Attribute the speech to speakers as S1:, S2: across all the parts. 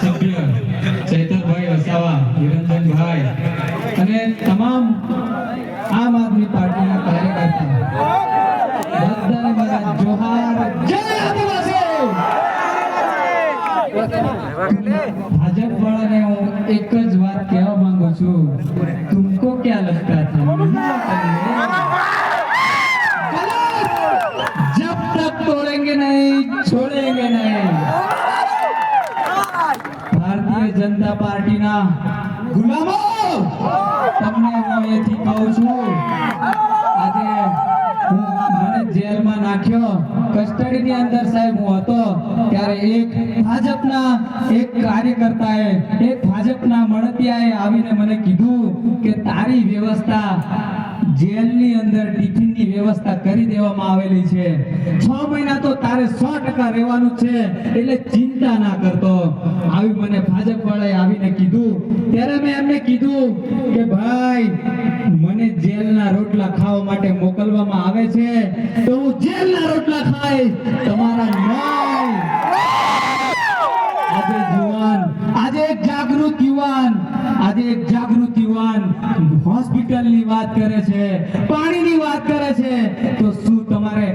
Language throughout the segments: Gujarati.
S1: સભ્ય ચૈતરભાઈ વસાવા, નિરંજનભાઈ અને તમામ આમ આદમી પાર્ટીના કાર્યકર્તા બધાને મારા જોહાર, જય આદિવાસી। ભાજપ વાળાને હું એક જ વાત કહેવા માંગુ છું, तुमको क्या लगता था जब तक तोड़ेंगे नहीं छोड़ेंगे नहीं। भारतीय जनता पार्टीना गुलामो તમને હું અહીંથી કહું છું, આજે મને જેલમાં નાખ્યો, કસ્ટડીની અંદર સાહેબ હું હતો ત્યારે એક ભાજપના એક કાર્યકર્તાએ, એક ભાજપના મળતિયાએ આવીને મને કીધું કે તારી વ્યવસ્થા જેલની અંદર ટિફિનની વ્યવસ્થા કરી દેવામાં આવેલી છે, 6 મહિના તો તારે 100% રહેવાનું છે, એટલે ચિંતા ના કરતો। આવી મને ભાજપ વાળાએ આવીને કીધું ત્યારે મેં એમને કીધું કે ભાઈ મને જેલના રોટલા ખાવા માટે મોકલવામાં આવે છે તો હું જેલના રોટલા ખાઈશ, તમારા નહીં। આજે જુવાન, આજે એક જાગૃત યુવાન, આજે એક જાગૃત યુવાન હોસ્પિટલની વાત કરે છે, પાણીની વાત કરે છે, તો શું તમારે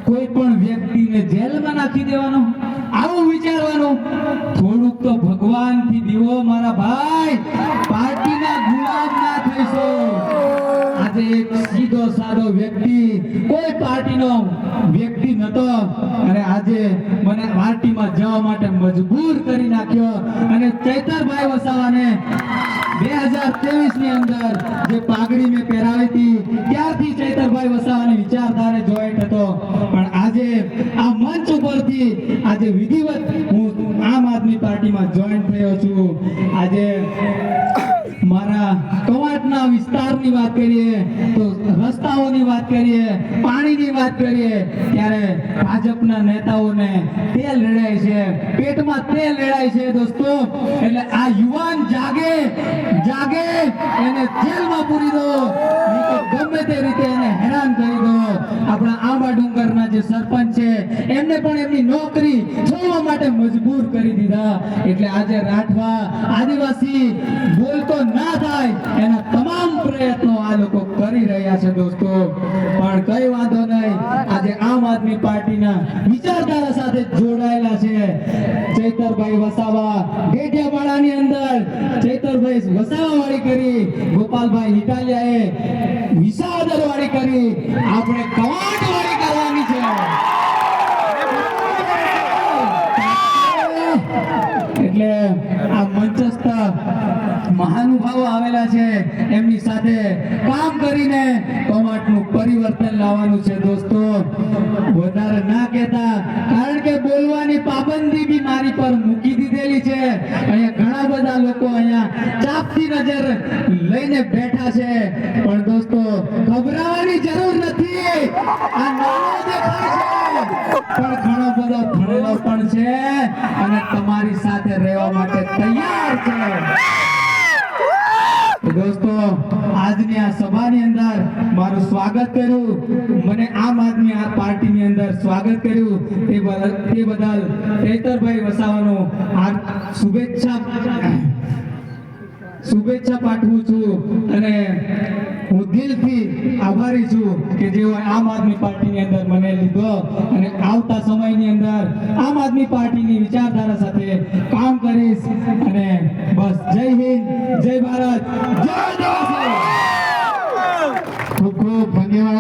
S1: કોઈ પણ વ્યક્તિને જેલમાં નાખી દેવાનો? આવું વિચારવાનું? થોડુંક તો ભગવાનથી દીવો મારા ભાઈ, પાર્ટીના ગુલામ ના થઈશો। આજે એક સીધો સાદો વ્યક્તિ, કોઈ પાર્ટીનો વ્યક્તિ નતો, અને આજે મને પાર્ટીમાં જવા માટે મજબૂર કરી નાખ્યો। અને ચૈતરભાઈ વસાવાને 2023 ની અંદર જે પાઘડી મેં પહેરાવી હતી ત્યારથી ચૈતરભાઈ વસાવાની વિચારધારે જોઈન્ટ હતો, પણ આજે આ મંચ ઉપરથી આજે વિધિવત હું આમ આદમી પાર્ટીમાં જોઈન્ટ થયો છું। આજે મારા કવાંટના વિસ્તારની વાત કરીએ તો રસ્તાઓની વાત કરીએ, પાણીની વાત કરીએ, ત્યારે ભાજપના નેતાઓને તેલ રેડાય છે, પેટમાં તેલ રેડાય છે દોસ્તો। એટલે આ યુવાન જાગે, જાગે, એને જેલમાં પૂરી દો, નહીં તો ગમે તે રીતે એને હેરાન કરી દો। આપણા આંબા ડુંગરના જે સરપંચ છે એમને પણ એમની નોકરી છોડવા માટે મજબૂર કરી દીધા। એટલે આજે રાઠવા આદિવાસી બોલતો ના થાય એના તમામ પ્રયત્નો આ લોકો કરી રહ્યા છે દોસ્તો। પણ કઈ વાંધો નહીં, આજે આમ આદમી પાર્ટીના વિચારધારા સાથે જોડાયેલા છે ચૈતરભાઈ વસાવા, ડેડિયાપાડાની અંદર ચૈતરભાઈ વસાવા વાળી કરી, ગોપાલભાઈ ઇટાલિયાએ વિસાવદર વાળી કરી, આપણે કવાંટ વાળી કરવાની છે। એટલે આ મંચસ્થ મહાનુભાવો આવેલા છે, એમની સાથે કામ કરીને કવાંટનું પરિવર્તન લાવવાનું છે દોસ્તો। વધારે ના કહેતા, કારણ કે બોલવાની પાબંદી બી મારી પર મૂકી દીધેલી છે। અહીંયા ઘણા બધા લોકો અહીંયા ચાપતી નજર લઈને બેઠા છે, પણ દોસ્તો ગભરાવાની જરૂર નથી। આ નાનો દેખાય છે પણ ઘણો બધો ભણેલો પણ છે અને તમારી સાથે રહેવા માટે તૈયાર છે દોસ્તો। આજની આ સભાની અંદર મારું સ્વાગત કર્યું, મને આમ આદમી આ પાર્ટીની અંદર સ્વાગત કર્યું તે બદલ ચૈતરભાઈ વસાવાનો આ શુભેચ્છા પાઠવું છું, અને હું દિલથી આભારી છું કે જેઓ આમ આદમી પાર્ટીની અંદર મને લીધો, અને આવતા સમયની અંદર આમ આદમી પાર્ટીની વિચારધારા સાથે કામ કરીશ। અને બસ જય હિન્દ, જય ભારત, જય આદિવાસી। ખૂબ ખૂબ ધન્યવાદ।